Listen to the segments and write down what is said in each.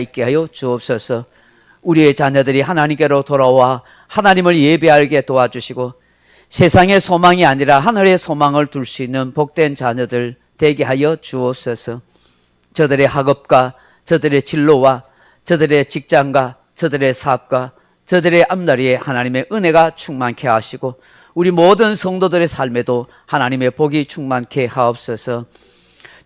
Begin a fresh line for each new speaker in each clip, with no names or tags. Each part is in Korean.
있게 하여 주옵소서. 우리의 자녀들이 하나님께로 돌아와 하나님을 예배하게 도와주시고 세상의 소망이 아니라 하늘의 소망을 둘 수 있는 복된 자녀들 되게 하여 주옵소서. 저들의 학업과 저들의 진로와 저들의 직장과 저들의 사업과 저들의 앞날에 하나님의 은혜가 충만케 하시고 우리 모든 성도들의 삶에도 하나님의 복이 충만케 하옵소서.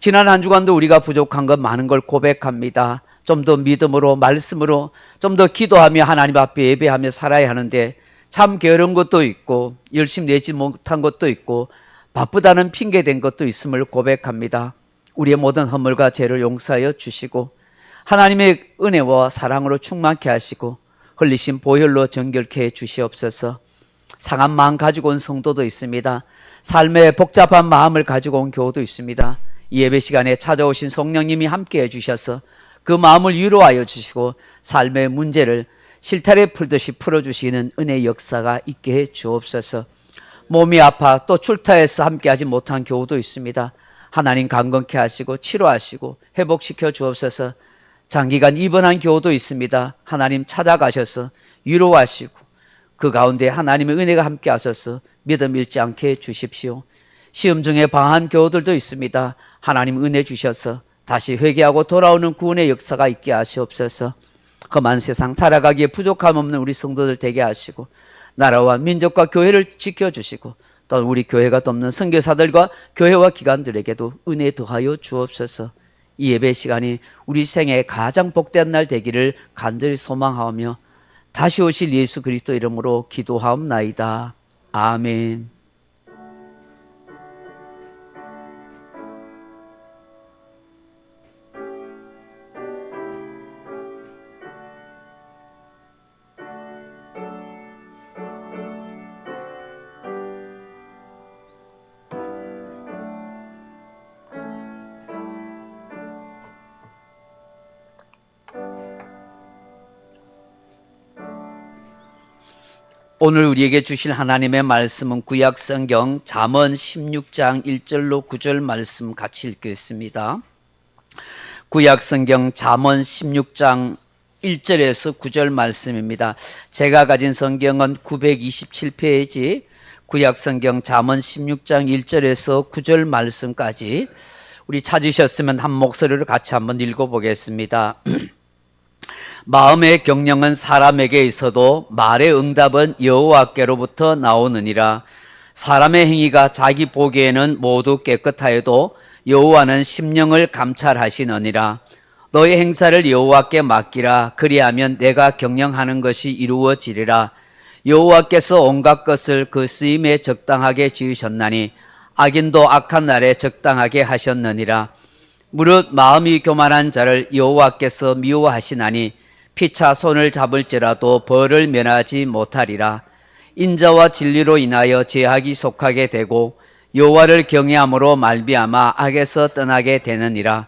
지난 한 주간도 우리가 부족한 것 많은 걸 고백합니다. 좀 더 믿음으로 말씀으로 좀 더 기도하며 하나님 앞에 예배하며 살아야 하는데 참 게으른 것도 있고 열심히 내지 못한 것도 있고 바쁘다는 핑계댄 것도 있음을 고백합니다. 우리의 모든 허물과 죄를 용서하여 주시고 하나님의 은혜와 사랑으로 충만케 하시고 흘리신 보혈로 정결케 해 주시옵소서. 상한 마음 가지고 온 성도도 있습니다. 삶의 복잡한 마음을 가지고 온 교우도 있습니다. 이 예배 시간에 찾아오신 성령님이 함께 해주셔서 그 마음을 위로하여 주시고 삶의 문제를 실타래 풀듯이 풀어주시는 은혜의 역사가 있게 해 주옵소서. 몸이 아파 또 출타해서 함께하지 못한 교우도 있습니다. 하나님 강건케 하시고 치료하시고 회복시켜 주옵소서. 장기간 입원한 교우도 있습니다. 하나님 찾아가셔서 위로하시고 그 가운데 하나님의 은혜가 함께 하셔서 믿음 잃지 않게 해 주십시오. 시험 중에 방한 교우들도 있습니다. 하나님 은혜 주셔서 다시 회개하고 돌아오는 구원의 역사가 있게 하시옵소서. 험한 세상 살아가기에 부족함 없는 우리 성도들 되게 하시고 나라와 민족과 교회를 지켜주시고 또 우리 교회가 돕는 선교사들과 교회와 기관들에게도 은혜 더하여 주옵소서. 이 예배 시간이 우리 생애 가장 복된 날 되기를 간절히 소망하며 다시 오실 예수 그리스도 이름으로 기도하옵나이다. 아멘. 오늘 우리에게 주실 하나님의 말씀은 구약성경 잠언 16장 1절로 9절 말씀 같이 읽겠습니다. 구약성경 잠언 16장 1절에서 9절 말씀입니다. 제가 가진 성경은 927페이지 구약성경 잠언 16장 1절에서 9절 말씀까지 우리 찾으셨으면 한 목소리로 같이 한번 읽어보겠습니다. 마음의 경영은 사람에게 있어도 말의 응답은 여호와께로부터 나오느니라. 사람의 행위가 자기 보기에는 모두 깨끗하여도 여호와는 심령을 감찰하시느니라. 너의 행사를 여호와께 맡기라. 그리하면 내가 경영하는 것이 이루어지리라. 여호와께서 온갖 것을 그 쓰임에 적당하게 지으셨나니 악인도 악한 날에 적당하게 하셨느니라. 무릇 마음이 교만한 자를 여호와께서 미워하시나니 피차 손을 잡을지라도 벌을 면하지 못하리라. 인자와 진리로 인하여 제약이 속하게 되고 여호와를 경외함으로 말미암아 악에서 떠나게 되느니라.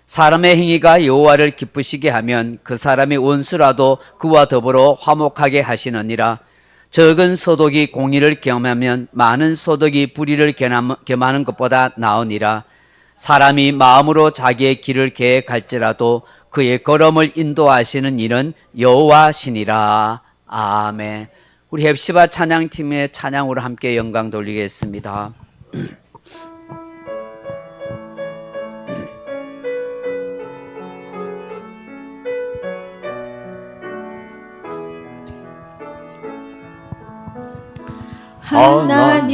사람의 행위가 여호와를 기쁘시게 하면 그 사람의 원수라도 그와 더불어 화목하게 하시느니라. 적은 소득이 공의를 겸하면 많은 소득이 불의를 겸하는 것보다 나으니라. 사람이 마음으로 자기의 길을 계획할지라도 그의 걸음을 인도하시는 이는 여호와시니라. 아멘. 우리 헵시바 찬양팀의 찬양으로 함께 영광 돌리겠습니다.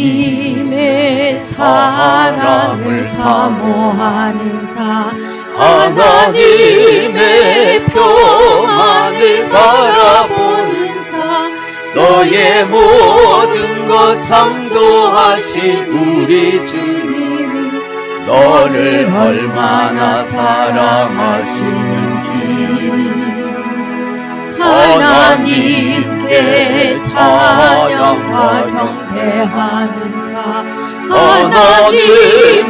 하나님의 사랑을 사모하는 자, 하나님의 평안을 바라보는 자, 너의 모든 것 창조하신 우리 주님이 너를 얼마나 사랑하시는지 하나님께 찬양과 경배하는 자, 하나님의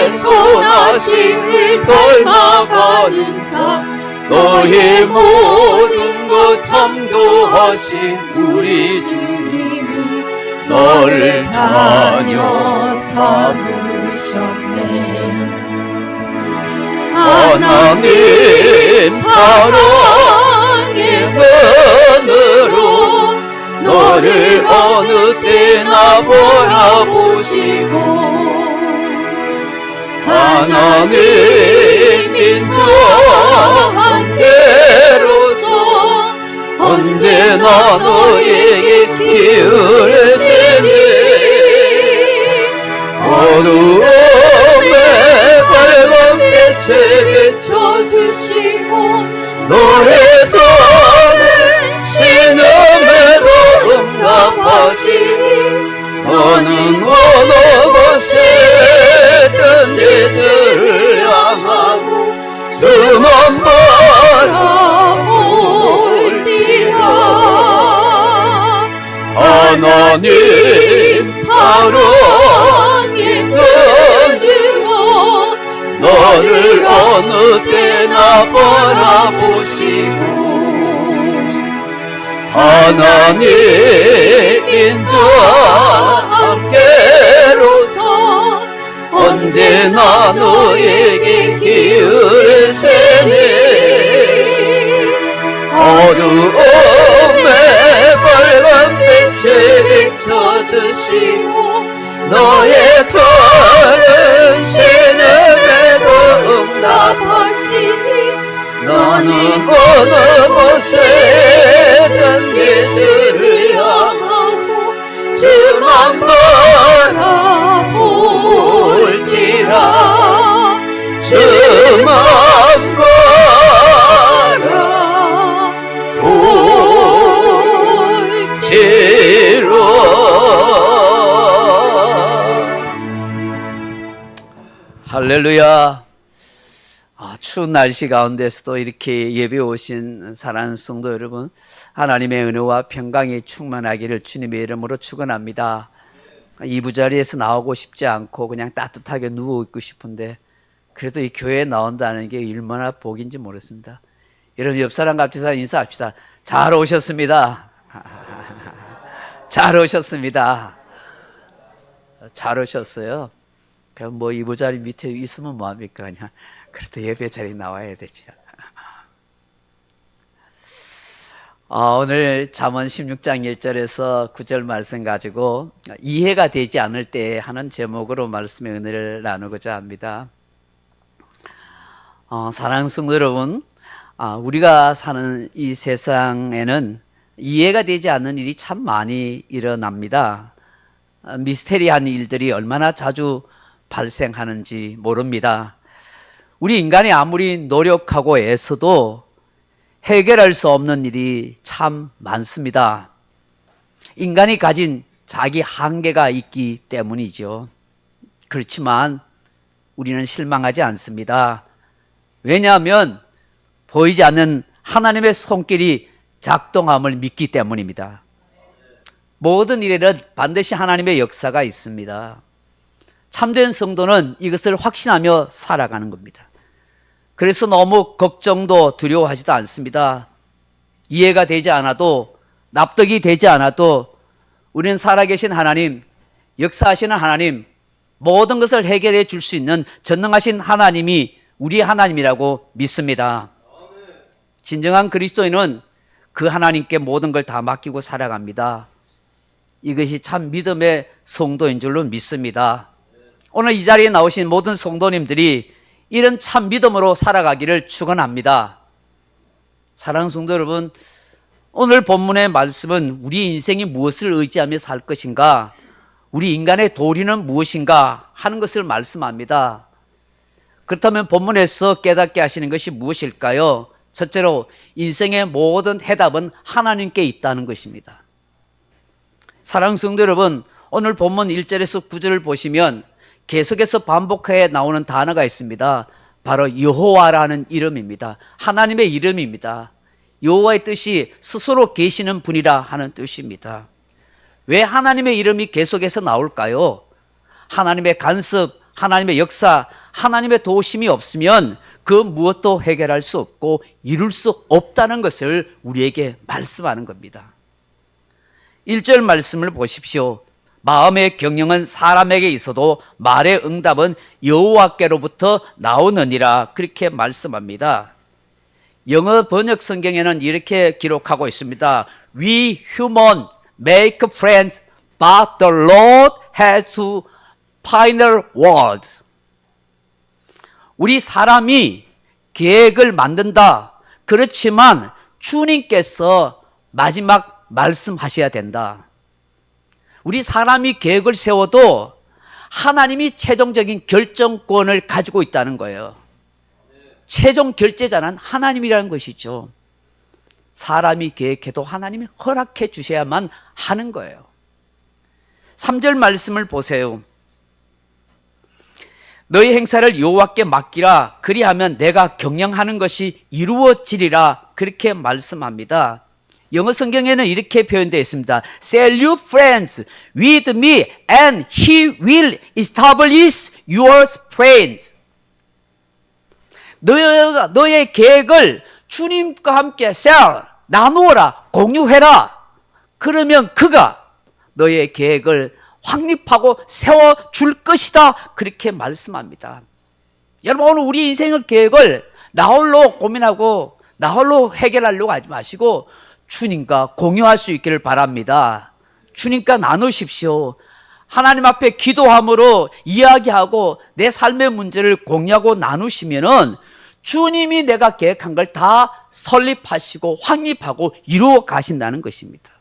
선하심을 닮아가는 자, 너의 모든 것 창조하신 우리 주님이 너를 자녀 삼으셨네. 하나님 사랑의 눈으로 너를 어느 때나 바라보시고 하나님 인자 함께로서 언제나 너에게 기울으시니 어두움에 밝은 빛에 비춰주시고 너의 작은 신음에도 응답하시니 너는 어느 곳에든지 주를 향하고 주만 바라볼지라 하나님 사랑의 눈으로 너를 어느 때나 바라보시고 하나님 인자 함께로서 언제나 너에게 기울으시니 어두움에 밝은 빛에 비춰주시고 너의 작은 신음에도 응답하시니 너는 어느 곳에든지 주를 향하고 주만 바라볼지라 주만 바라볼지라.
할렐루야. 추운 날씨 가운데서도 이렇게 예배 오신 사랑하는 성도 여러분, 하나님의 은혜와 평강이 충만하기를 주님의 이름으로 축원합니다. 이부 자리에서 나오고 싶지 않고 그냥 따뜻하게 누워 있고 싶은데 그래도 이 교회에 나온다는 게 얼마나 복인지 모르겠습니다. 여러분 옆 사람 갑자기 인사합시다. 잘 오셨습니다. 잘 오셨습니다. 잘 오셨어요. 그럼 뭐 이부 자리 밑에 있으면 뭐합니까? 그냥 그래도 예배 자리에 나와야 되지. 오늘 잠언 16장 1절에서 9절 말씀 가지고 이해가 되지 않을 때 하는 제목으로 말씀의 은혜를 나누고자 합니다. 사랑하는 성도 여러분, 우리가 사는 이 세상에는 이해가 되지 않는 일이 참 많이 일어납니다. 미스테리한 일들이 얼마나 자주 발생하는지 모릅니다. 우리 인간이 아무리 노력하고 애써도 해결할 수 없는 일이 참 많습니다. 인간이 가진 자기 한계가 있기 때문이죠. 그렇지만 우리는 실망하지 않습니다. 왜냐하면 보이지 않는 하나님의 손길이 작동함을 믿기 때문입니다. 모든 일에는 반드시 하나님의 역사가 있습니다. 참된 성도는 이것을 확신하며 살아가는 겁니다. 그래서 너무 걱정도 두려워하지도 않습니다. 이해가 되지 않아도 납득이 되지 않아도 우리는 살아계신 하나님, 역사하시는 하나님, 모든 것을 해결해 줄 수 있는 전능하신 하나님이 우리 하나님이라고 믿습니다. 진정한 그리스도인은 그 하나님께 모든 걸 다 맡기고 살아갑니다. 이것이 참 믿음의 성도인 줄로 믿습니다. 오늘 이 자리에 나오신 모든 성도님들이 이런 참 믿음으로 살아가기를 축원합니다. 사랑하는 성도 여러분, 오늘 본문의 말씀은 우리 인생이 무엇을 의지하며 살 것인가, 우리 인간의 도리는 무엇인가 하는 것을 말씀합니다. 그렇다면 본문에서 깨닫게 하시는 것이 무엇일까요? 첫째로 인생의 모든 해답은 하나님께 있다는 것입니다. 사랑하는 성도 여러분, 오늘 본문 1절에서 9절을 보시면 계속해서 반복해 나오는 단어가 있습니다. 바로 여호와라는 이름입니다. 하나님의 이름입니다. 여호와의 뜻이 스스로 계시는 분이라 하는 뜻입니다. 왜 하나님의 이름이 계속해서 나올까요? 하나님의 간섭, 하나님의 역사, 하나님의 도우심이 없으면 그 무엇도 해결할 수 없고 이룰 수 없다는 것을 우리에게 말씀하는 겁니다. 1절 말씀을 보십시오. 마음의 경영은 사람에게 있어도 말의 응답은 여호와께로부터 나오느니라 그렇게 말씀합니다. 영어 번역 성경에는 이렇게 기록하고 있습니다. We humans make friends, but the Lord has to final word. 우리 사람이 계획을 만든다. 그렇지만 주님께서 마지막 말씀하셔야 된다. 우리 사람이 계획을 세워도 하나님이 최종적인 결정권을 가지고 있다는 거예요. 최종 결제자는 하나님이라는 것이죠. 사람이 계획해도 하나님이 허락해 주셔야만 하는 거예요. 3절 말씀을 보세요. 너희 행사를 여호와께 맡기라. 그리하면 내가 경영하는 것이 이루어지리라. 그렇게 말씀합니다. 영어 성경에는 이렇게 표현되어 있습니다. Sell you friends with me and he will establish your plans. 너의 계획을 주님과 함께 share, 나누어라, 공유해라. 그러면 그가 너의 계획을 확립하고 세워줄 것이다. 그렇게 말씀합니다. 여러분, 오늘 우리 인생의 계획을 나 홀로 고민하고 나 홀로 해결하려고 하지 마시고 주님과 공유할 수 있기를 바랍니다. 주님과 나누십시오. 하나님 앞에 기도함으로 이야기하고 내 삶의 문제를 공유하고 나누시면은 주님이 내가 계획한 걸 다 설립하시고 확립하고 이루어 가신다는 것입니다.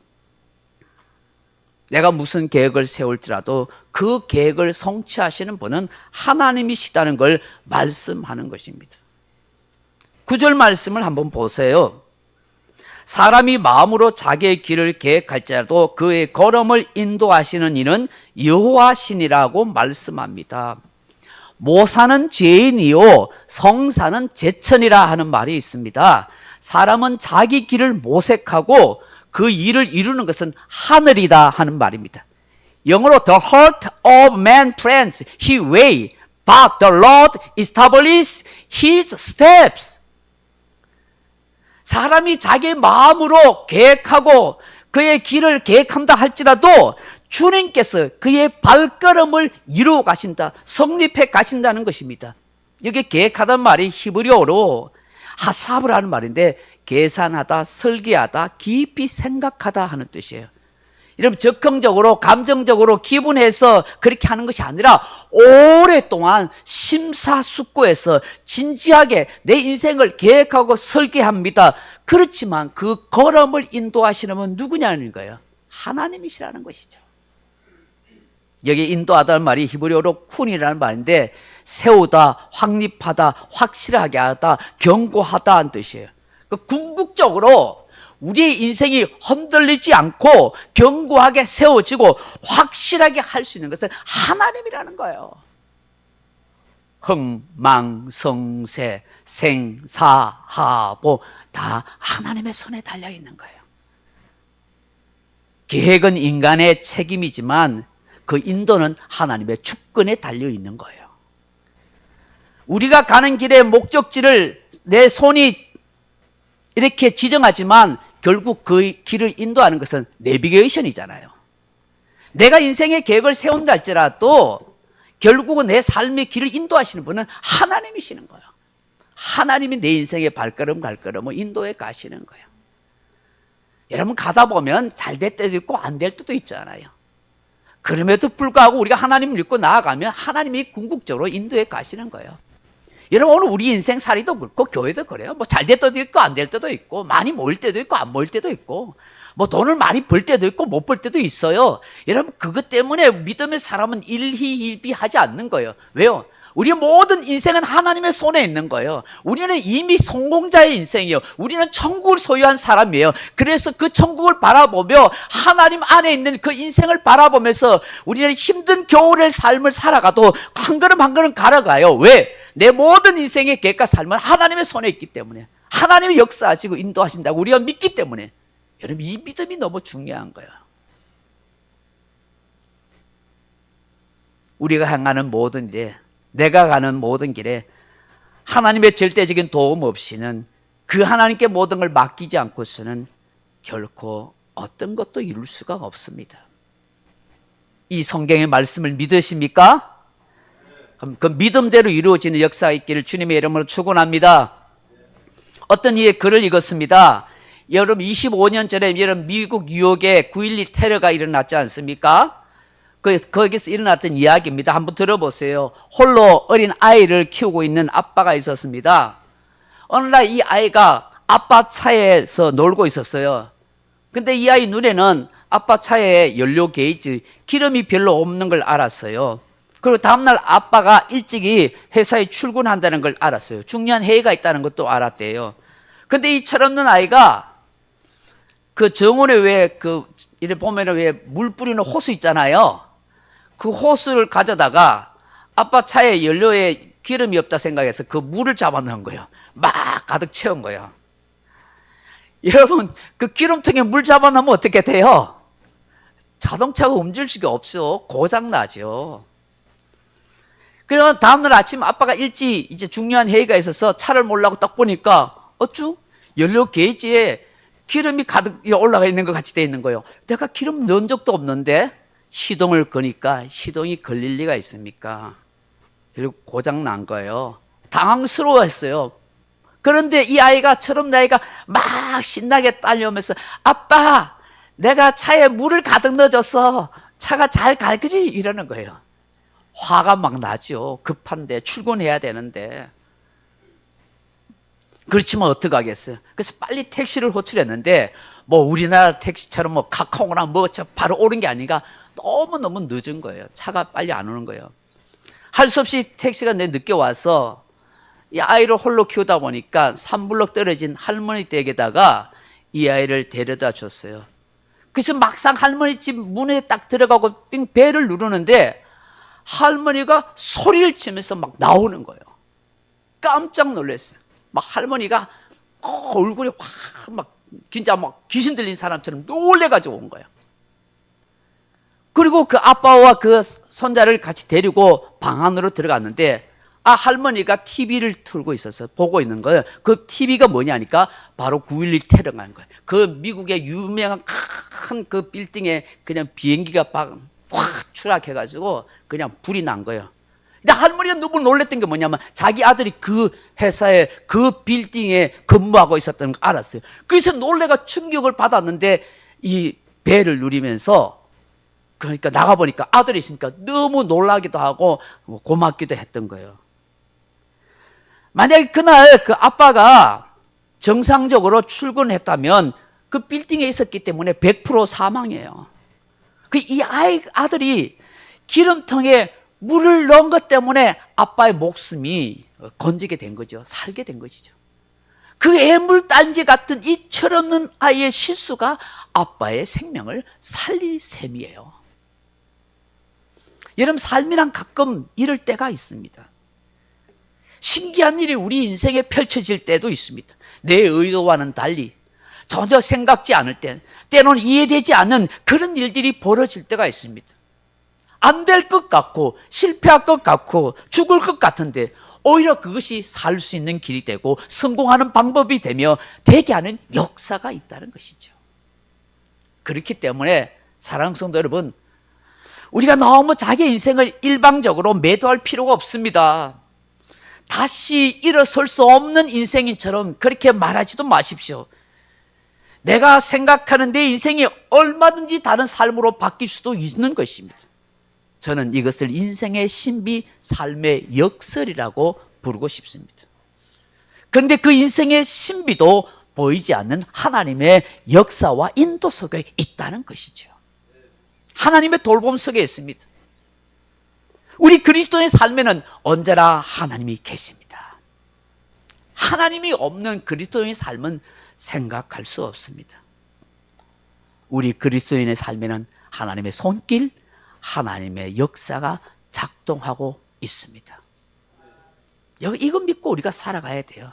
내가 무슨 계획을 세울지라도 그 계획을 성취하시는 분은 하나님이시다는 걸 말씀하는 것입니다. 9절 말씀을 한번 보세요. 사람이 마음으로 자기의 길을 계획할지라도 그의 걸음을 인도하시는 이는 여호와시니라고 말씀합니다. 모사는 죄인이요 성사는 제천이라 하는 말이 있습니다. 사람은 자기 길을 모색하고 그 일을 이루는 것은 하늘이다 하는 말입니다. 영어로 the heart of man plans his way, but the Lord establishes his steps. 사람이 자기 마음으로 계획하고 그의 길을 계획한다 할지라도 주님께서 그의 발걸음을 이루어 가신다, 성립해 가신다는 것입니다. 여기 계획하다는 말이 히브리어로 하삽을 말인데 계산하다, 설계하다, 깊이 생각하다 하는 뜻이에요. 여러분, 적극적으로 감정적으로 기분해서 그렇게 하는 것이 아니라 오랫동안 심사숙고해서 진지하게 내 인생을 계획하고 설계합니다. 그렇지만 그 걸음을 인도하시는 분 누구냐는 거예요. 하나님이시라는 것이죠. 여기 인도하다는 말이 히브리어로 쿤이라는 말인데 세우다, 확립하다, 확실하게 하다, 견고하다 하는 뜻이에요. 궁극적으로 우리의 인생이 흔들리지 않고 견고하게 세워지고 확실하게 할 수 있는 것은 하나님이라는 거예요. 흥망성쇠, 생사하보 다 하나님의 손에 달려있는 거예요. 계획은 인간의 책임이지만 그 인도는 하나님의 주권에 달려있는 거예요. 우리가 가는 길의 목적지를 내 손이 이렇게 지정하지만 결국 그 길을 인도하는 것은 내비게이션이잖아요. 내가 인생의 계획을 세운다 할지라도 결국은 내 삶의 길을 인도하시는 분은 하나님이시는 거예요. 하나님이 내 인생의 발걸음을 인도해 가시는 거예요. 여러분, 가다 보면 잘 될 때도 있고 안 될 때도 있잖아요. 그럼에도 불구하고 우리가 하나님을 믿고 나아가면 하나님이 궁극적으로 인도해 가시는 거예요. 여러분, 오늘 우리 인생살이도 그렇고 교회도 그래요. 뭐 잘 될 때도 있고 안 될 때도 있고 많이 모일 때도 있고 안 모일 때도 있고 뭐 돈을 많이 벌 때도 있고 못 벌 때도 있어요. 여러분, 그것 때문에 믿음의 사람은 일희일비하지 않는 거예요. 왜요? 우리의 모든 인생은 하나님의 손에 있는 거예요. 우리는 이미 성공자의 인생이에요. 우리는 천국을 소유한 사람이에요. 그래서 그 천국을 바라보며 하나님 안에 있는 그 인생을 바라보면서 우리는 힘든 겨울의 삶을 살아가도 한 걸음 한 걸음 걸어가요. 왜? 내 모든 인생의 계획과 삶은 하나님의 손에 있기 때문에, 하나님이 역사하시고 인도하신다고 우리가 믿기 때문에. 여러분, 이 믿음이 너무 중요한 거예요. 우리가 향하는 모든 일에, 내가 가는 모든 길에 하나님의 절대적인 도움 없이는, 그 하나님께 모든 걸 맡기지 않고서는 결코 어떤 것도 이룰 수가 없습니다. 이 성경의 말씀을 믿으십니까? 그럼 그 믿음대로 이루어지는 역사가 있기를 주님의 이름으로 축원합니다. 어떤 이의 글을 읽었습니다. 여러분 25년 전에 여러분 미국 뉴욕에 9.11 테러가 일어났지 않습니까? 거기서 일어났던 이야기입니다. 한번 들어보세요. 홀로 어린 아이를 키우고 있는 아빠가 있었습니다. 어느 날 이 아이가 아빠 차에서 놀고 있었어요. 근데 이 아이 눈에는 아빠 차에 연료 게이지 기름이 별로 없는 걸 알았어요. 그리고 다음날 아빠가 일찍이 회사에 출근한다는 걸 알았어요. 중요한 회의가 있다는 것도 알았대요. 근데 이 철없는 아이가 그 정원에 이래 보면은 왜 물 뿌리는 호수 있잖아요. 그 호수를 가져다가 아빠 차에 연료에 기름이 없다 생각해서 그 물을 잡아 넣은 거예요. 막 가득 채운 거예요. 여러분, 그 기름통에 물 잡아 넣으면 어떻게 돼요? 자동차가 움직일 수가 없어. 고장 나죠. 그러면 다음날 아침 아빠가 일찍 이제 중요한 회의가 있어서 차를 몰라고 딱 보니까 어쭈? 연료 게이지에 기름이 가득 올라가 있는 것 같이 돼 있는 거예요. 내가 기름 넣은 적도 없는데 시동을 거니까 시동이 걸릴 리가 있습니까? 그리고 고장 난 거예요. 당황스러워했어요. 그런데 이 아이가 철없는 아이가 막 신나게 딸려오면서 아빠 내가 차에 물을 가득 넣어줘서 차가 잘 갈 거지? 이러는 거예요. 화가 막 나죠. 급한데 출근해야 되는데. 그렇지만 어떡하겠어요. 그래서 빨리 택시를 호출했는데 뭐 우리나라 택시처럼 뭐 카카오나 뭐 바로 오는 게 아니라 너무너무 늦은 거예요. 차가 빨리 안 오는 거예요. 할 수 없이 택시가 늦게 와서 이 아이를 홀로 키우다 보니까 3블럭 떨어진 할머니 댁에다가 이 아이를 데려다 줬어요. 그래서 막상 할머니 집 문에 딱 들어가고 빙 벨을 누르는데 할머니가 소리를 치면서 막 나오는 거예요. 깜짝 놀랐어요. 막 할머니가 얼굴이 확 막 진짜 막 귀신 들린 사람처럼 놀래가지고 온 거예요. 그리고 그 아빠와 그 손자를 같이 데리고 방 안으로 들어갔는데 할머니가 TV를 틀고 있어서 보고 있는 거예요. 그 TV가 뭐냐니까 바로 9.11 테러가 한 거예요. 그 미국의 유명한 큰 그 빌딩에 그냥 비행기가 확 추락해가지고 그냥 불이 난 거예요. 근데 할머니가 너무 놀랬던 게 뭐냐면 자기 아들이 그 회사에 그 빌딩에 근무하고 있었다는 걸 알았어요. 그래서 놀래가 충격을 받았는데 이 벨을 누리면서 그러니까 나가보니까 아들이 있으니까 너무 놀라기도 하고 고맙기도 했던 거예요. 만약에 그날 그 아빠가 정상적으로 출근했다면 그 빌딩에 있었기 때문에 100% 사망이에요. 이 아들이 기름통에 물을 넣은 것 때문에 아빠의 목숨이 건지게 된 거죠. 살게 된 것이죠. 그 애물단지 같은 이 철없는 아이의 실수가 아빠의 생명을 살릴 셈이에요. 여러분 삶이란 가끔 이럴 때가 있습니다. 신기한 일이 우리 인생에 펼쳐질 때도 있습니다. 내 의도와는 달리 전혀 생각지 않을 때 때로는 이해되지 않는 그런 일들이 벌어질 때가 있습니다. 안 될 것 같고 실패할 것 같고 죽을 것 같은데 오히려 그것이 살 수 있는 길이 되고 성공하는 방법이 되며 되게 하는 역사가 있다는 것이죠. 그렇기 때문에 사랑하는 성도 여러분, 우리가 너무 자기 인생을 일방적으로 매도할 필요가 없습니다. 다시 일어설 수 없는 인생인처럼 그렇게 말하지도 마십시오. 내가 생각하는 내 인생이 얼마든지 다른 삶으로 바뀔 수도 있는 것입니다. 저는 이것을 인생의 신비, 삶의 역설이라고 부르고 싶습니다. 그런데 그 인생의 신비도 보이지 않는 하나님의 역사와 인도 속에 있다는 것이죠. 하나님의 돌봄 속에 있습니다. 우리 그리스도의 삶에는 언제나 하나님이 계십니다. 하나님이 없는 그리스도인의 삶은 생각할 수 없습니다. 우리 그리스도인의 삶에는 하나님의 손길, 하나님의 역사가 작동하고 있습니다. 이거 믿고 우리가 살아가야 돼요.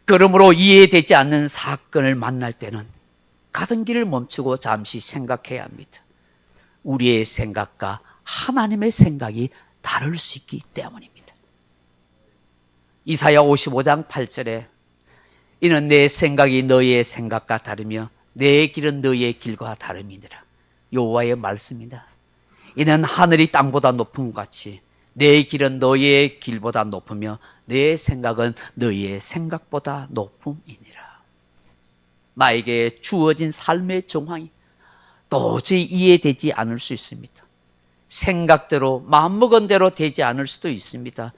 그러므로 이해되지 않는 사건을 만날 때는 가던 길을 멈추고 잠시 생각해야 합니다. 우리의 생각과 하나님의 생각이 다를 수 있기 때문입니다. 이사야 55장 8절에 이는 내 생각이 너희의 생각과 다르며 내 길은 너희의 길과 다름이니라. 여호와의 말씀이다. 이는 하늘이 땅보다 높은 것 같이 내 길은 너희의 길보다 높으며 내 생각은 너희의 생각보다 높음이니라. 나에게 주어진 삶의 정황이 도저히 이해되지 않을 수 있습니다. 생각대로 마음먹은 대로 되지 않을 수도 있습니다.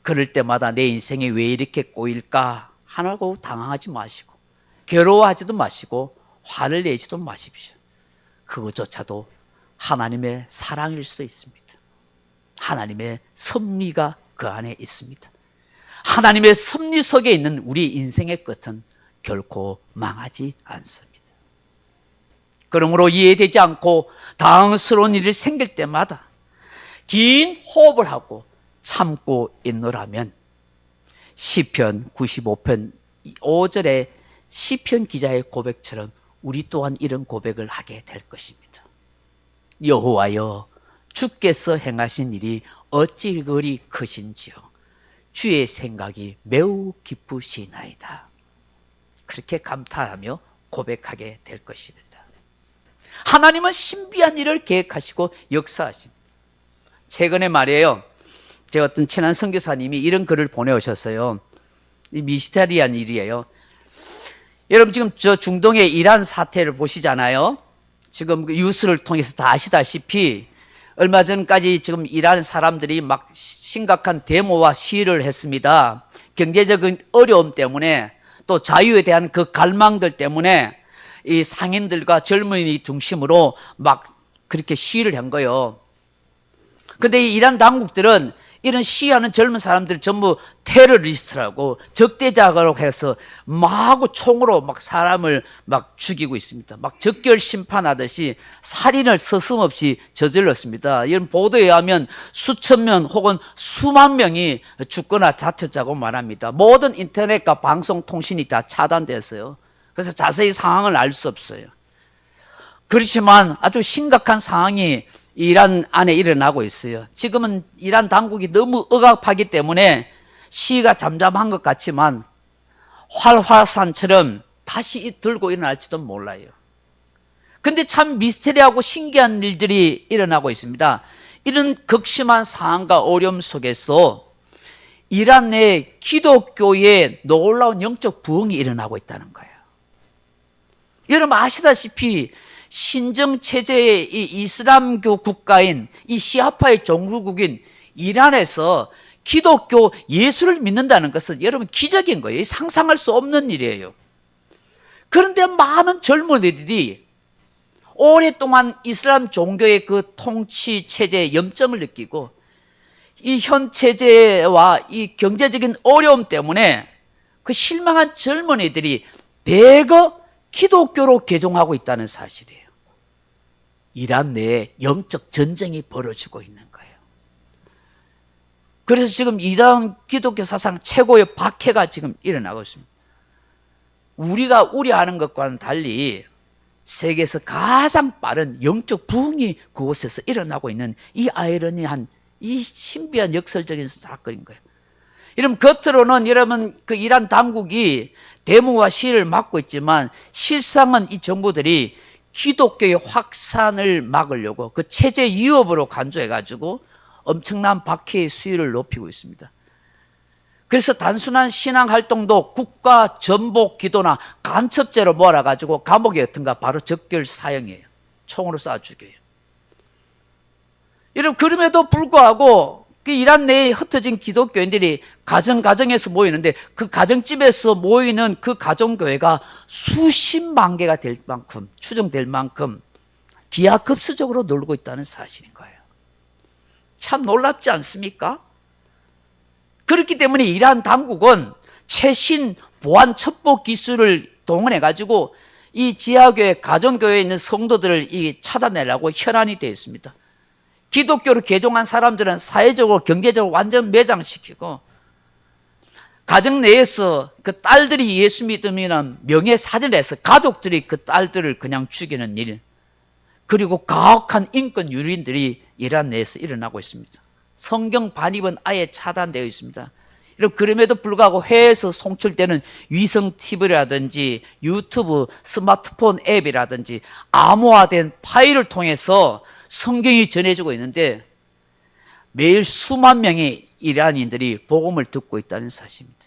그럴 때마다 내 인생이 왜 이렇게 꼬일까 하나고 당황하지 마시고 괴로워하지도 마시고 화를 내지도 마십시오. 그것조차도 하나님의 사랑일 수도 있습니다. 하나님의 섭리가 그 안에 있습니다. 하나님의 섭리 속에 있는 우리 인생의 끝은 결코 망하지 않습니다. 그러므로 이해되지 않고 당황스러운 일이 생길 때마다 긴 호흡을 하고 참고 있노라면 시편 95편 5절의 시편 기자의 고백처럼 우리 또한 이런 고백을 하게 될 것입니다. 여호와여, 주께서 행하신 일이 어찌 그리 크신지요. 주의 생각이 매우 깊으시나이다. 그렇게 감탄하며 고백하게 될 것입니다. 하나님은 신비한 일을 계획하시고 역사하십니다. 최근에 말이에요, 제 어떤 친한 선교사님이 이런 글을 보내오셨어요. 미스테리한 일이에요. 여러분 지금 저 중동의 이란 사태를 보시잖아요. 지금 뉴스를 통해서 다 아시다시피 얼마 전까지 지금 이란 사람들이 막 심각한 데모와 시위를 했습니다. 경제적인 어려움 때문에 또 자유에 대한 그 갈망들 때문에 이 상인들과 젊은이 중심으로 막 그렇게 시위를 한 거예요. 근데 이 이란 당국들은 이런 시위하는 젊은 사람들 전부 테러리스트라고 적대자라고 해서 마구 총으로 막 사람을 막 죽이고 있습니다. 막 적결 심판하듯이 살인을 서슴없이 저질렀습니다. 이런 보도에 의하면 수천 명 혹은 수만 명이 죽거나 다쳤다고 말합니다. 모든 인터넷과 방송통신이 다 차단됐어요. 그래서 자세히 상황을 알 수 없어요. 그렇지만 아주 심각한 상황이 이란 안에 일어나고 있어요. 지금은 이란 당국이 너무 억압하기 때문에 시위가 잠잠한 것 같지만 활화산처럼 다시 들고 일어날지도 몰라요. 근데 참 미스테리하고 신기한 일들이 일어나고 있습니다. 이런 극심한 상황과 어려움 속에서 이란 내 기독교에 놀라운 영적 부흥이 일어나고 있다는 거예요. 여러분 아시다시피 신정체제의 이 이슬람교 국가인 이 시아파의 종주국인 이란에서 기독교 예수를 믿는다는 것은 여러분 기적인 거예요. 상상할 수 없는 일이에요. 그런데 많은 젊은이들이 오랫동안 이슬람 종교의 그 통치 체제에 염점을 느끼고 이 현 체제와 이 경제적인 어려움 때문에 그 실망한 젊은이들이 대거 기독교로 개종하고 있다는 사실이에요. 이란 내에 영적 전쟁이 벌어지고 있는 거예요. 그래서 지금 이란 기독교 사상 최고의 박해가 지금 일어나고 있습니다. 우리가 우려하는 것과는 달리 세계에서 가장 빠른 영적 부흥이 그곳에서 일어나고 있는 이 아이러니한 이 신비한 역설적인 사건인 거예요. 여러분 겉으로는 여러분 그 이란 당국이 데모와 시위를 막고 있지만 실상은 이 정부들이 기독교의 확산을 막으려고 그 체제 위협으로 간주해가지고 엄청난 박해의 수위를 높이고 있습니다. 그래서 단순한 신앙 활동도 국가 전복 기도나 간첩죄로 몰아가지고 감옥에 어떤가 바로 적결 사형이에요. 총으로 쏴 죽여요. 여러분 그럼에도 불구하고 그 이란 내에 흩어진 기독교인들이 가정에서 모이는데 그 가정집에서 모이는 그 가정교회가 수십만 개가 될 만큼 추정될 만큼 기하급수적으로 늘고 있다는 사실인 거예요. 참 놀랍지 않습니까? 그렇기 때문에 이란 당국은 최신 보안 첩보 기술을 동원해 가지고 이 지하교회 가정교회에 있는 성도들을 찾아내려고 혈안이 되어 있습니다. 기독교로 개종한 사람들은 사회적으로 경제적으로 완전 매장시키고 가정 내에서 그 딸들이 예수 믿으면 명예살인해서 가족들이 그 딸들을 그냥 죽이는 일, 그리고 가혹한 인권 유린들이 이란 내에서 일어나고 있습니다. 성경 반입은 아예 차단되어 있습니다. 그럼에도 불구하고 해외에서 송출되는 위성 TV라든지 유튜브, 스마트폰 앱이라든지 암호화된 파일을 통해서 성경이 전해지고 있는데 매일 수만 명의 이란인들이 복음을 듣고 있다는 사실입니다.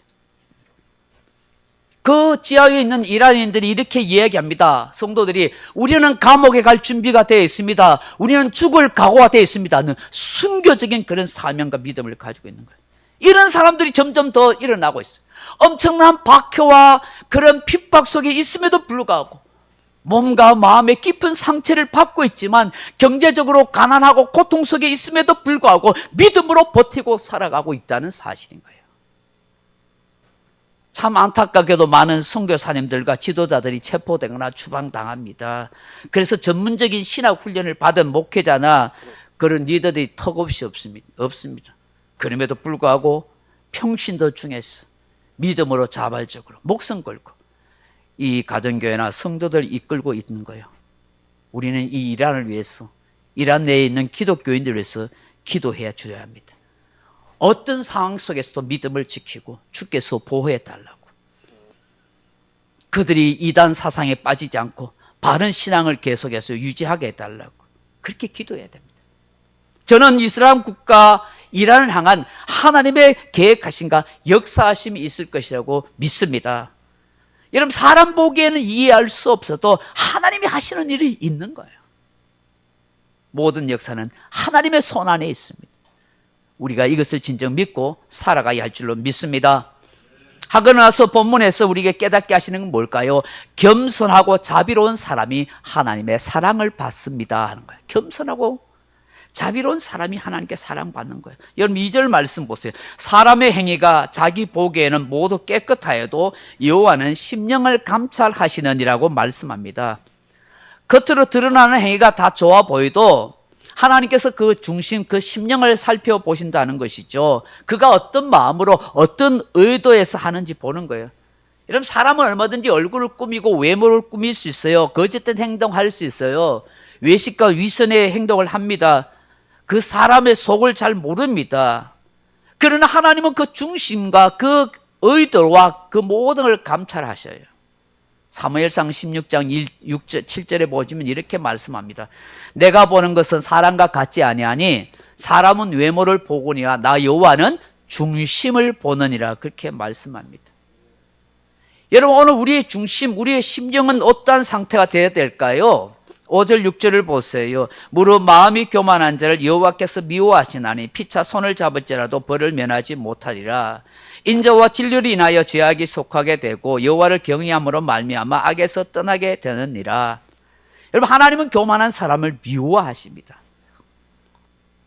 그 지하에 있는 이란인들이 이렇게 이야기합니다. 성도들이 우리는 감옥에 갈 준비가 되어 있습니다. 우리는 죽을 각오가 되어 있습니다는 순교적인 그런 사명과 믿음을 가지고 있는 거예요. 이런 사람들이 점점 더 일어나고 있어요. 엄청난 박해와 그런 핍박 속에 있음에도 불구하고 몸과 마음의 깊은 상처를 받고 있지만 경제적으로 가난하고 고통 속에 있음에도 불구하고 믿음으로 버티고 살아가고 있다는 사실인 거예요. 참 안타깝게도 많은 선교사님들과 지도자들이 체포되거나 추방당합니다. 그래서 전문적인 신학 훈련을 받은 목회자나 그런 리더들이 턱없이 없습니다. 그럼에도 불구하고 평신도 중에서 믿음으로 자발적으로 목숨 걸고 이 가정교회나 성도들 이끌고 있는 거예요. 우리는 이 이란을 위해서, 이란 내에 있는 기독교인들을 위해서 기도해야 줘야 합니다. 어떤 상황 속에서도 믿음을 지키고 주께서 보호해 달라고, 그들이 이단 사상에 빠지지 않고 바른 신앙을 계속해서 유지하게 해달라고 그렇게 기도해야 됩니다. 저는 이슬람 국가 이란을 향한 하나님의 계획하심과 역사하심이 있을 것이라고 믿습니다. 여러분, 사람 보기에는 이해할 수 없어도 하나님이 하시는 일이 있는 거예요. 모든 역사는 하나님의 손 안에 있습니다. 우리가 이것을 진정 믿고 살아가야 할 줄로 믿습니다. 하고 나서 본문에서 우리에게 깨닫게 하시는 건 뭘까요? 겸손하고 자비로운 사람이 하나님의 사랑을 받습니다 하는 거예요. 겸손하고 자비로운 사람이 하나님께 사랑받는 거예요. 여러분 2절 말씀 보세요. 사람의 행위가 자기 보기에는 모두 깨끗하여도 여호와는 심령을 감찰하시느니라고 말씀합니다. 겉으로 드러나는 행위가 다 좋아 보여도 하나님께서 그 중심, 그 심령을 살펴보신다는 것이죠. 그가 어떤 마음으로 어떤 의도에서 하는지 보는 거예요. 여러분, 사람은 얼마든지 얼굴을 꾸미고 외모를 꾸밀 수 있어요. 거짓된 행동할 수 있어요. 외식과 위선의 행동을 합니다. 그 사람의 속을 잘 모릅니다. 그러나 하나님은 그 중심과 그 의도와 그 모든 걸 감찰하셔요. 사무엘상 16장 7절에 보시면 이렇게 말씀합니다. 내가 보는 것은 사람과 같지 아니하니 사람은 외모를 보거니와 나 여호와는 중심을 보느니라, 그렇게 말씀합니다. 여러분, 오늘 우리의 중심, 우리의 심령은 어떠한 상태가 되어야 될까요? 5절 6절을 보세요. 무릇 마음이 교만한 자를 여호와께서 미워하시나니 피차 손을 잡을지라도 벌을 면하지 못하리라. 인자와 진리로 인하여 죄악이 속하게 되고 여호와를 경외함으로 말미암아 악에서 떠나게 되느니라. 여러분, 하나님은 교만한 사람을 미워하십니다.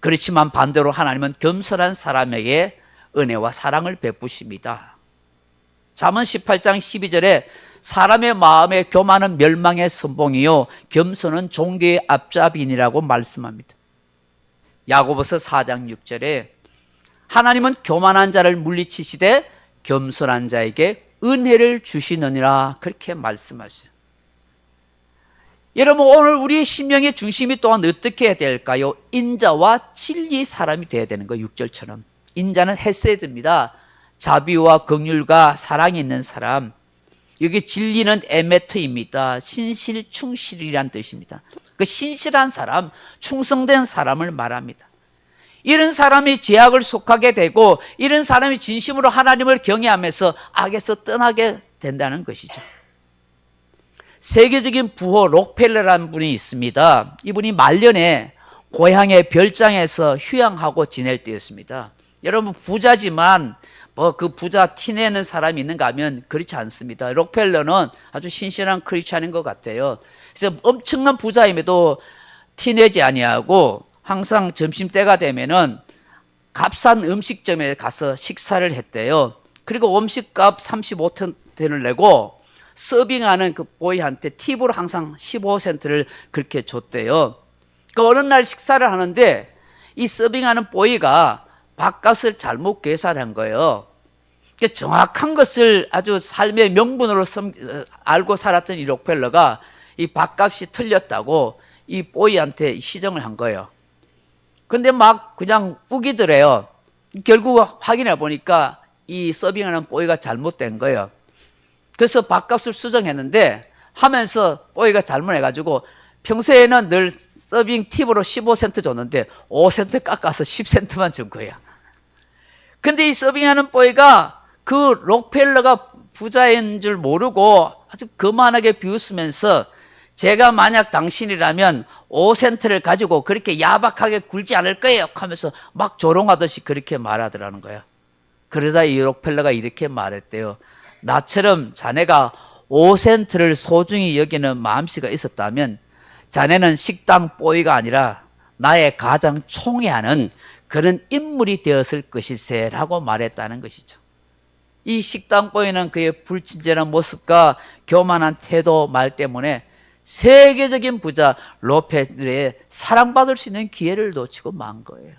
그렇지만 반대로 하나님은 겸손한 사람에게 은혜와 사랑을 베푸십니다. 잠언 18장 12절에 사람의 마음에 교만은 멸망의 선봉이요 겸손은 종교의 앞잡이니라고 말씀합니다. 야고보서 4장 6절에 하나님은 교만한 자를 물리치시되 겸손한 자에게 은혜를 주시느니라, 그렇게 말씀하세요. 여러분, 오늘 우리의 심령의 중심이 또한 어떻게 해야 될까요? 인자와 진리의 사람이 되어야 되는 거예요. 6절처럼 인자는 헤세드입니다. 자비와 긍휼과 사랑이 있는 사람. 여기 진리는 에메트입니다. 신실, 충실이란 뜻입니다. 그 신실한 사람, 충성된 사람을 말합니다. 이런 사람이 죄악을 속하게 되고 이런 사람이 진심으로 하나님을 경외하면서 악에서 떠나게 된다는 것이죠. 세계적인 부호 록펠러라는 분이 있습니다. 이분이 말년에 고향의 별장에서 휴양하고 지낼 때였습니다. 여러분, 부자지만 그 부자 티내는 사람이 있는가 하면 그렇지 않습니다. 록펠러는 아주 신실한 크리스찬인 것 같아요. 그래서 엄청난 부자임에도 티내지 아니하고 항상 점심때가 되면은 값싼 음식점에 가서 식사를 했대요. 그리고 음식값 35센트를 내고 서빙하는 그 보이한테 팁으로 항상 15센트를 그렇게 줬대요. 그 어느 날 식사를 하는데 이 서빙하는 보이가 밥값을 잘못 계산한 거예요. 정확한 것을 아주 삶의 명분으로 알고 살았던 이 록펠러가 이 밥값이 틀렸다고 이 보이한테 시정을 한 거예요. 근데 막 그냥 우기더래요. 결국 확인해 보니까 이 서빙하는 뽀이가 잘못된 거예요. 그래서 밥값을 수정했는데 하면서 뽀이가 잘못해가지고 평소에는 늘 서빙 팁으로 15센트 줬는데 5센트 깎아서 10센트만 준 거예요. 근데 이 서빙하는 뽀이가 그 록펠러가 부자인 줄 모르고 아주 거만하게 비웃으면서 제가 만약 당신이라면 5센트를 가지고 그렇게 야박하게 굴지 않을 거예요 하면서 막 조롱하듯이 그렇게 말하더라는 거예요. 그러자 이 록펠러가 이렇게 말했대요. 나처럼 자네가 5센트를 소중히 여기는 마음씨가 있었다면 자네는 식당 뽀이가 아니라 나의 가장 총애하는 그런 인물이 되었을 것일세라고 말했다는 것이죠. 이 식당 뽀이는 그의 불친절한 모습과 교만한 태도 말 때문에 세계적인 부자 록펠러의 사랑받을 수 있는 기회를 놓치고 만 거예요.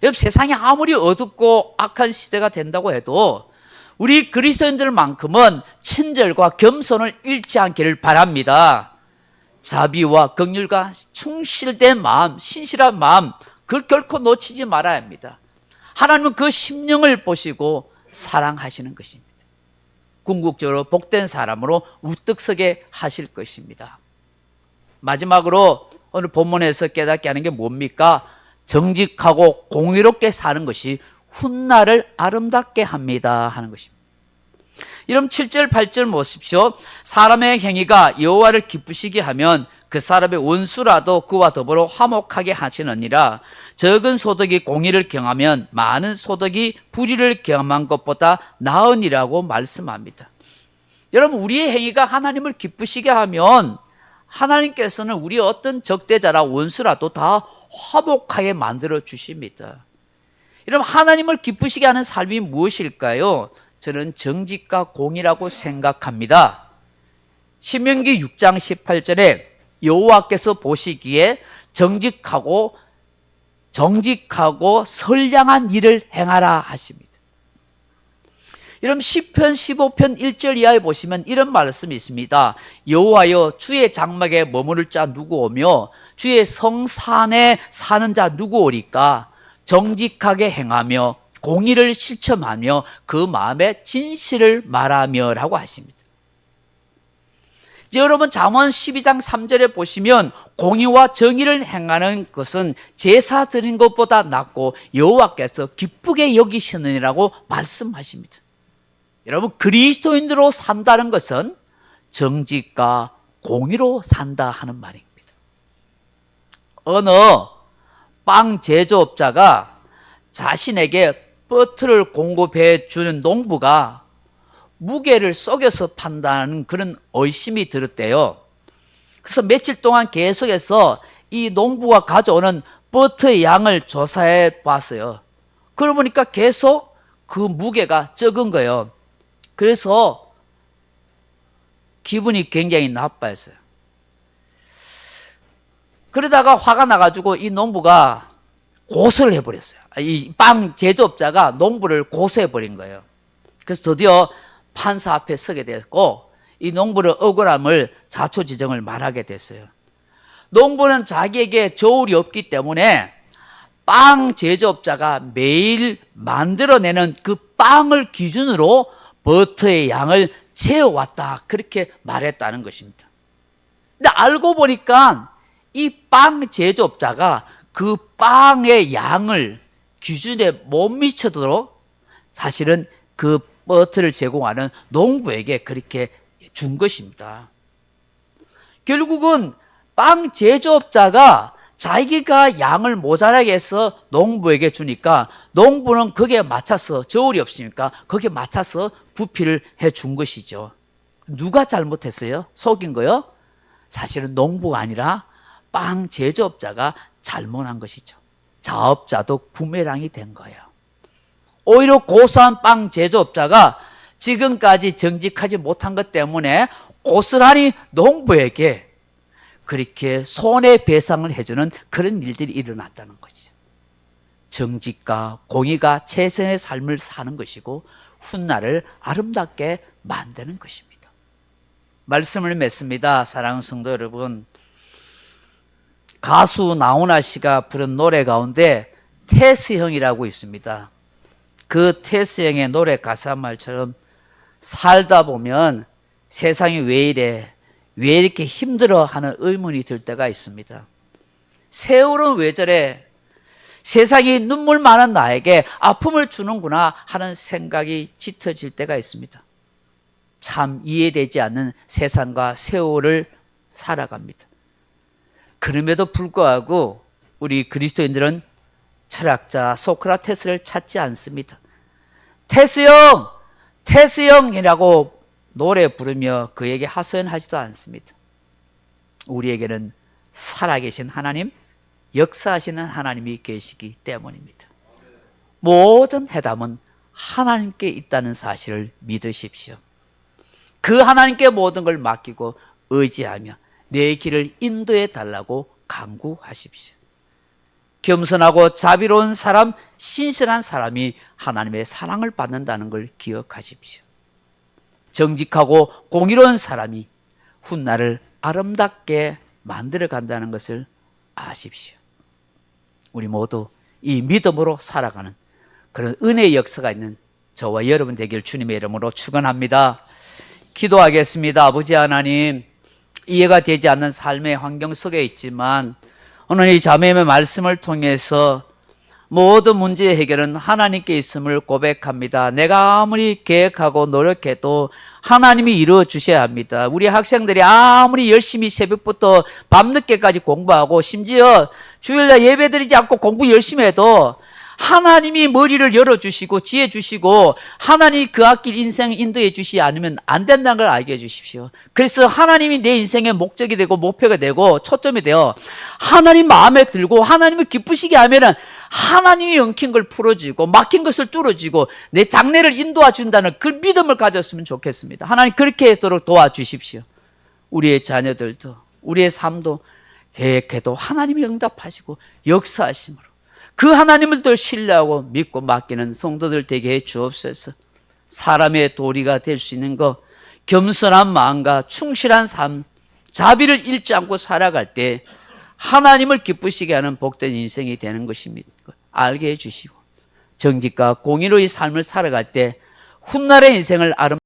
여러분, 세상이 아무리 어둡고 악한 시대가 된다고 해도 우리 그리스도인들만큼은 친절과 겸손을 잃지 않기를 바랍니다. 자비와 긍휼과 충실된 마음, 신실한 마음, 그걸 결코 놓치지 말아야 합니다. 하나님은 그 심령을 보시고 사랑하시는 것입니다. 궁극적으로 복된 사람으로 우뚝 서게 하실 것입니다. 마지막으로 오늘 본문에서 깨닫게 하는 게 뭡니까? 정직하고 공의롭게 사는 것이 훗날을 아름답게 합니다 하는 것입니다. 여러분 7절 8절 보십시오. 사람의 행위가 여호와를 기쁘시게 하면 그 사람의 원수라도 그와 더불어 화목하게 하시느니라. 적은 소득이 공의를 경하면 많은 소득이 불의를 경험한 것보다 나으니라고 말씀합니다. 여러분, 우리의 행위가 하나님을 기쁘시게 하면 하나님께서는 우리의 어떤 적대자라 원수라도 다 화목하게 만들어 주십니다. 여러분, 하나님을 기쁘시게 하는 삶이 무엇일까요? 저는 정직과 공의라고 생각합니다. 신명기 6장 18절에 여호와께서 보시기에 정직하고 선량한 일을 행하라 하십니다. 여러분 시편 15편 1절 이하에 보시면 이런 말씀이 있습니다. 여호와여, 주의 장막에 머무를 자 누구 오며 주의 성산에 사는 자 누구 오리까? 정직하게 행하며 공의를 실천하며 그 마음에 진실을 말하며 라고 하십니다. 여러분 잠언 12장 3절에 보시면 공의와 정의를 행하는 것은 제사 드린 것보다 낫고 여호와께서 기쁘게 여기시느니라고 말씀하십니다. 여러분, 그리스도인으로 산다는 것은 정직과 공의로 산다 하는 말입니다. 어느 빵 제조업자가 자신에게 버터를 공급해 주는 농부가 무게를 속여서 판다는 그런 의심이 들었대요. 그래서 며칠 동안 계속해서 이 농부가 가져오는 버터의 양을 조사해 봤어요. 그러고 보니까 계속 그 무게가 적은 거예요. 그래서 기분이 굉장히 나빠했어요. 그러다가 화가 나가지고 이 농부가 고소를 해버렸어요. 이 빵 제조업자가 농부를 고소해버린 거예요. 그래서 드디어 판사 앞에 서게 됐고 이 농부의 억울함을 자초지종을 말하게 됐어요. 농부는 자기에게 저울이 없기 때문에 빵 제조업자가 매일 만들어내는 그 빵을 기준으로 버터의 양을 재어왔다, 그렇게 말했다는 것입니다. 근데 알고 보니까 이 빵 제조업자가 그 빵의 양을 기준에 못 미치도록 사실은 그 버터를 제공하는 농부에게 그렇게 준 것입니다. 결국은 빵 제조업자가 자기가 양을 모자라게 해서 농부에게 주니까 농부는 거기에 맞춰서, 저울이 없으니까 거기에 맞춰서 부피를 해 준 것이죠. 누가 잘못했어요? 속인 거요? 사실은 농부가 아니라 빵 제조업자가 잘못한 것이죠. 자업자도 부메랑이 된 거예요. 오히려 고소한 빵 제조업자가 지금까지 정직하지 못한 것 때문에 고스란히 농부에게 그렇게 손해배상을 해주는 그런 일들이 일어났다는 거죠. 정직과 공의가 최선의 삶을 사는 것이고 훗날을 아름답게 만드는 것입니다. 말씀을 맺습니다. 사랑하는 성도 여러분, 가수 나훈아 씨가 부른 노래 가운데 태스형이라고 있습니다. 그 테스형의 노래 가사 말처럼 살다 보면 세상이 왜 이래, 왜 이렇게 힘들어 하는 의문이 들 때가 있습니다. 세월은 왜 저래? 세상이 눈물 많은 나에게 아픔을 주는구나 하는 생각이 짙어질 때가 있습니다. 참 이해되지 않는 세상과 세월을 살아갑니다. 그럼에도 불구하고 우리 그리스도인들은 철학자 소크라테스를 찾지 않습니다. 테스형이라고 노래 부르며 그에게 하소연하지도 않습니다. 우리에게는 살아계신 하나님, 역사하시는 하나님이 계시기 때문입니다. 모든 해답은 하나님께 있다는 사실을 믿으십시오. 그 하나님께 모든 걸 맡기고 의지하며 내 길을 인도해 달라고 간구하십시오. 겸손하고 자비로운 사람, 신실한 사람이 하나님의 사랑을 받는다는 걸 기억하십시오. 정직하고 공의로운 사람이 훗날을 아름답게 만들어 간다는 것을 아십시오. 우리 모두 이 믿음으로 살아가는 그런 은혜의 역사가 있는 저와 여러분 되길 주님의 이름으로 축원합니다. 기도하겠습니다. 아버지 하나님, 이해가 되지 않는 삶의 환경 속에 있지만 오늘 이 자매의 말씀을 통해서 모든 문제의 해결은 하나님께 있음을 고백합니다. 내가 아무리 계획하고 노력해도 하나님이 이루어 주셔야 합니다. 우리 학생들이 아무리 열심히 새벽부터 밤늦게까지 공부하고 심지어 주일날 예배드리지 않고 공부 열심히 해도 하나님이 머리를 열어주시고 지혜 주시고 하나님이 그 앞길 인생 인도해 주시지 않으면 안 된다는 걸 알게 해주십시오. 그래서 하나님이 내 인생의 목적이 되고 목표가 되고 초점이 되어 하나님 마음에 들고 하나님을 기쁘시게 하면은 하나님이 엉킨 걸 풀어주고 막힌 것을 뚫어주고 내 장래를 인도해 준다는 그 믿음을 가졌으면 좋겠습니다. 하나님 그렇게 하도록 도와주십시오. 우리의 자녀들도 우리의 삶도 계획해도 하나님이 응답하시고 역사하심으로 그 하나님을 더 신뢰하고 믿고 맡기는 성도들 되게 해 주옵소서. 사람의 도리가 될 수 있는 것, 겸손한 마음과 충실한 삶, 자비를 잃지 않고 살아갈 때 하나님을 기쁘시게 하는 복된 인생이 되는 것입니다. 알게 해 주시고 정직과 공의로의 삶을 살아갈 때 훗날의 인생을 아름답게